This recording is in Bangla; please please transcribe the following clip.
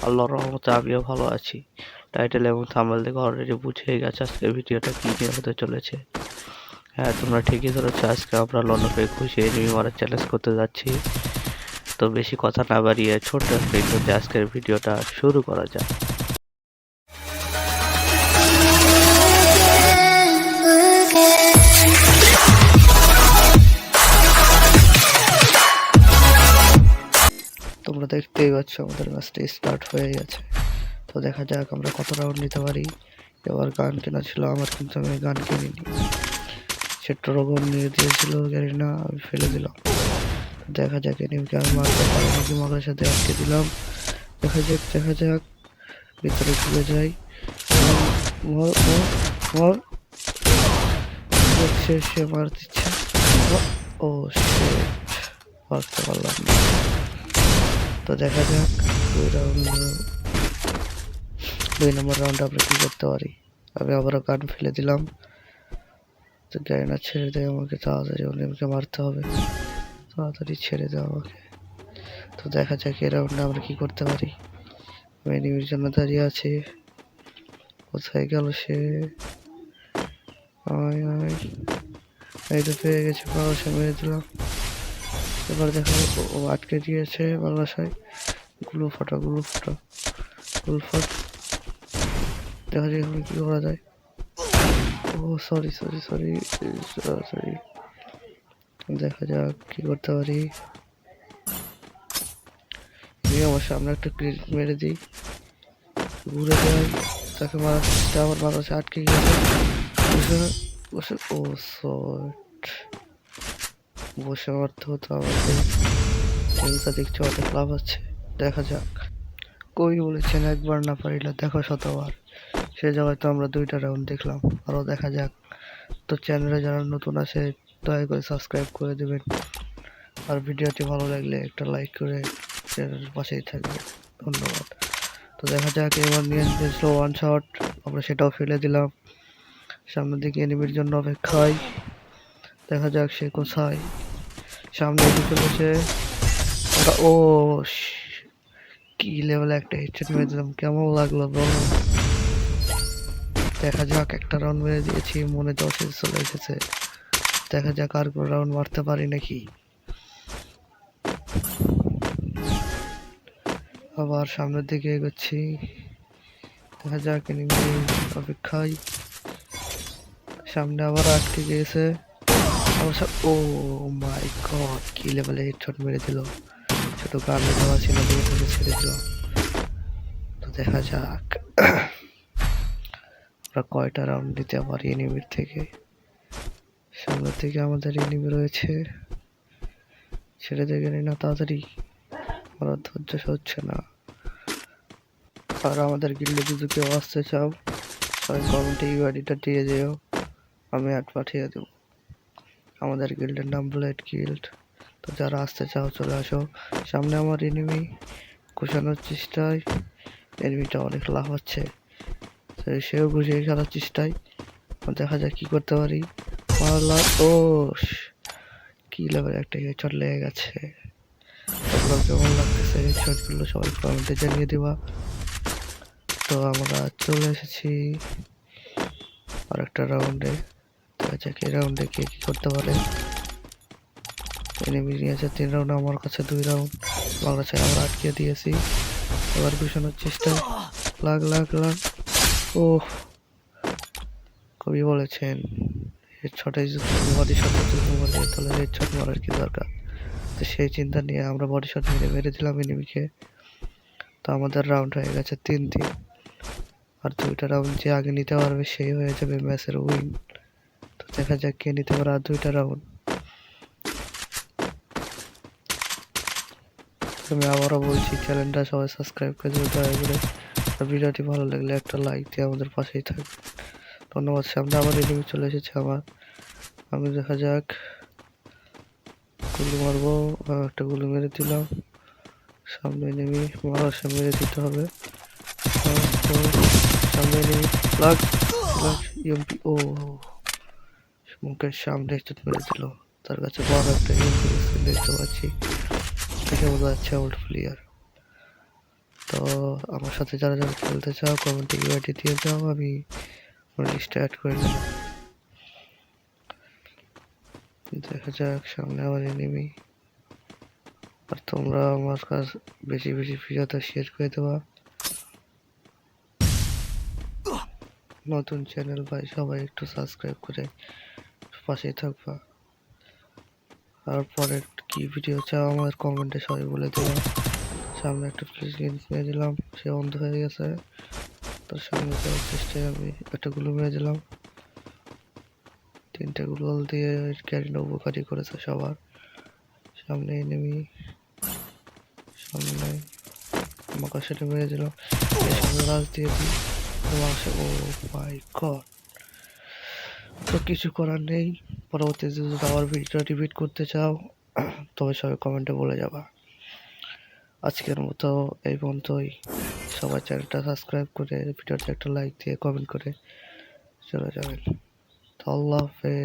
আল্লাহর রহমতে আমিও ভালো আছি। টাইটেল এবং থাম্বনেল দেখে অলরেডি বুঝেই গেছে আজকের ভিডিওটা কি নিয়ে হতে চলেছে। হ্যাঁ, তোমরা ঠিকই ধরেছো, আজকে আমরা লন্ডনকে খুশি এনিমি মারার চ্যালেঞ্জ করতে যাচ্ছি। তো বেশি কথা না বাড়িয়ে ছোট্ট একটা ইন্ট্রোতে আজকের ভিডিওটা শুরু করা যাক। তোমরা দেখতেই পাচ্ছ আমাদের ম্যাচটা স্টার্ট হয়ে গেছে। তো দেখা যাক আমরা কত রাউন্ড নিতে পারি। এবার গান কেনা ছিল আমার, কিন্তু আমি গান কিনিনি। ছোট্ট রকম নিয়ে দিয়েছিল জানি না, আমি ফেলে দিলাম। দেখা যাক এনিমিকে আমি মারতে পারি নাকি, মগের সাথে আটকে দিলাম। দেখা যাক ভিতরে ঢুকে যাই। দেখছে সে মার দিচ্ছে। ও শিট, মারতে পারলাম না। তো দেখা যাক দুই নম্বর রাউন্ডে আমরা কি করতে পারি। আমি আবারও গান ফেলে দিলাম। তো জানি না, ছেড়ে দেয় আমাকে, তাড়াতাড়ি ওকে মারতে হবে, তাড়াতাড়ি ছেড়ে দেয় আমাকে। তো দেখা যাক এই রাউন্ডে আমরা কি করতে পারি। আমি এনিমির জন্য দাঁড়িয়ে আছি। কোথায় গেল সে? এই তো পেয়ে গেছি, বাংলাদেশে মেরে দিলাম। এবার দেখা ও আটকে দিয়েছে বাংলাদেশায়। গুলো ফাটা দেখা যাক এখন কি করা যায়। ও সরি, দেখা যাক কি করতে পারি। আমার সামনে একটা ক্লিক মেরে দিই, ঘুরে যাই, তাকে মারার চেষ্টা। আমার বাংলাদেশে আটকে গেছে। ও শট, বসে মারতে হতো আমাকে। খেলটা দেখছি অনেক লাভ হচ্ছে। দেখা যাক। কই বলেছেন একবার না পারিলে দেখো শতবার, সে জায়গায় তো আমরা 2টা রাউন্ড দেখলাম, আরও দেখা যাক। তো চ্যানেলে যারা নতুন আছে দয়া করে সাবস্ক্রাইব করে দেবেন, আর ভিডিওটি ভালো লাগলে একটা লাইক করে চ্যানেলের পাশেই থাকবে। ধন্যবাদ। তো দেখা যাক, এবার নিয়ে এসেছিল ওয়ান শট, আমরা সেটাও ফেলে দিলাম। সামনের দিকে এনিমির জন্য অপেক্ষায়। দেখা যাক সে কোথায়। সামনে এসে চলেছে। ও কি লেভেলে একটা হেডশট মেরে দিলাম, কেমন লাগলো বলো। দেখা যাক, একটা রাউন্ড মেরে দিয়েছি, মনে 10 চলে এসেছে। দেখা যাক আর কোনো রাউন্ড মারতে পারি নাকি। আবার সামনের দিকে এগোচ্ছি। দেখা যাক, এনিমি অপেক্ষায়। সামনে আবার আটকে গিয়েছে। ও মাই গড, কি লেভেলে হেডশট মেরে দিল। ছোট গানে দেওয়া ছিল, দিয়ে ছেড়ে দিল। তো দেখা যাক আমরা কয়টা রাউন্ড দিতে পারি এনিমির থেকে। সামনের থেকে আমাদের এনিমি রয়েছে, ছেড়ে দিয়ে গেলে না তাড়াতাড়ি, আমার ধৈর্য সহ্য না। আর আমাদের গিল্ডে যদি কেউ আসতে চাও, সবাই কমেন্টে ইউআইডিটা দিয়ে যেও, আমি অ্যাড পাঠিয়ে দেবো। আমাদের গিল্ডের নাম ব্লেড গিল্ড। তো যারা আসতে চাও চলে আসো। সামনে আমার এনিমি, ঘুষানোর চেষ্টায়। এনিমিটা অনেক লাভ হচ্ছে, সেও ঘুষিয়ে খেলার চেষ্টায়। দেখা যাক কি করতে পারি। ও কি লেভেল একটা হেডশট লেগে গেছে। তারপর কেমন লাগতেছে হেডশটগুলো সবাই কমেন্টে জানিয়ে দিবা। তো আমরা চলে এসেছি আর একটা রাউন্ডে। দেখা যাক এই রাউন্ডে কে কি করতে পারে। এনিমি নিয়েছে 3 রাউন্ড, আমার কাছে 2 রাউন্ড। বাংলাদেশে আমরা আটকে দিয়েছি। এবার ঘুষানোর চেষ্টা। লাগ ও কবি বলেছেন হেডশটে যদি বডি শট মারে তাহলে হেডশট মারার কি দরকার। তো সেই চিন্তা নিয়ে আমরা বডি শট মেরে দিলাম এনিমিকে। তো আমাদের রাউন্ড হয়ে গেছে 3-3। আর 2টা রাউন্ড যে আগে নিতে পারবে সেই হয়ে যাবে ম্যাচের উইন। তো দেখা যাক কে নিতে পারে আর 2টা রাউন্ড। আমি আবারও বলছি, চ্যানেলটা সবাই সাবস্ক্রাইব করে দেবে দয়া করে। আর ভিডিওটি ভালো লাগলে একটা লাইক দিয়ে আমাদের পাশেই থাকবে। ধন্যবাদ। সামনে আবার এনিমি চলে এসেছে আমার। আমি দেখা যাক, গুলি মারবো। একটা গুলি মেরে দিলাম। সামনে এনিমি, মারার সামনে মেরে দিতে হবে। সামনে এনিমি, লাগ ইএমপি। ও মুখের সামনে হেডশট মেরে দিল। তার কাছে বড় একটা ইএমপি দেখতে পাচ্ছি, দেখে বোঝা যাচ্ছে ওল্ড প্লেয়ার। তো তো আমার সাথে যারা যারা খেলতে চাও কমেন্টে ইউআইডি দিয়ে যাও, আমি লিস্টে অ্যাড করে নেব। দেখা যাক সামনে আমার এনিমি। আর তোমরা আমার কাছ বেশি বেশি ভিডিওটা শেয়ার করে দেওয়া। নতুন চ্যানেল ভাই, সবাই একটু সাবস্ক্রাইব করে পাশেই থাকবা। আর পরের কি ভিডিও চাও আমার কমেন্টে সবাই বলে দেওয়া। সামনে একটা প্লেস মেরে দিলাম, সে অন্ধ হয়ে গেছে। তার সামনে যাওয়ার চেষ্টায় আমি একটা গুলো মেরে দিলাম। 3টে গুলোল দিয়ে ক্যারিনা উপকারী করেছে সবার। সামনে এনিমি, সামনে আমাকে সেটা মেরে দিলাম। এর সামনে রাজ দিয়ে দিই, ও মাই গড। তো কিছু করার নেই, পরবর্তীতে যদি আবার ভিডিওটা রিপিট করতে চাও তবে সবাই কমেন্টে বলে যাবা। আজকের মতো এই পর্যন্তই। সবাই চ্যানেলটা সাবস্ক্রাইব করে ভিডিওতে একটা লাইক দিয়ে কমেন্ট করে চলে যাবেন। তো আল্লাহ হাফেজ।